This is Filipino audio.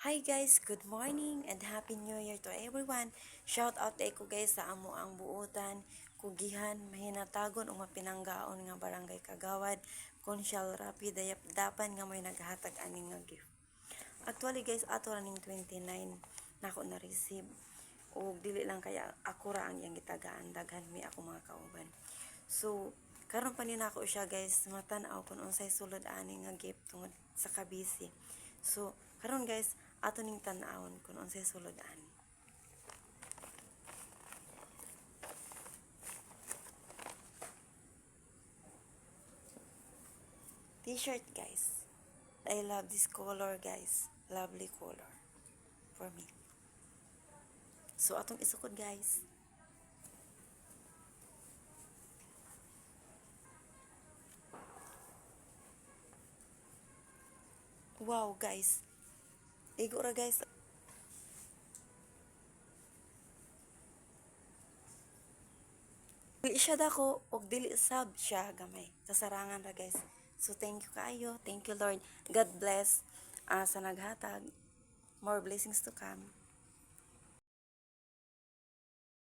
Hi guys, good morning and happy new year to everyone. Shout out ko guys sa amo ang buutan, kugihan, mahinatagon o mapinanggaon nga barangay Kagawad, Konsyal Rapi Dayap Dapan nga may naghatag aning nga gift. Actually guys, ato ra ning 29 nako na receive. O dili lang kaya ako ra ang yang gitagaan, daghan mi ako mga kauban. So, karon pa ni nako siya guys, matan-aw kun unsay sulod ani nga gift tungod sa kabisi. So, karon guys, ato ning tan-awon kun unsay sulod ani. T-shirt guys. I love this color guys. Lovely color for me. So, atong isukod guys. Wow guys. Igo ra guys. Dili siya dako og dili sab siya gamay. Kasarangan ra guys. So thank you kaayo. Thank you Lord. God bless sa naghatag. More blessings to come.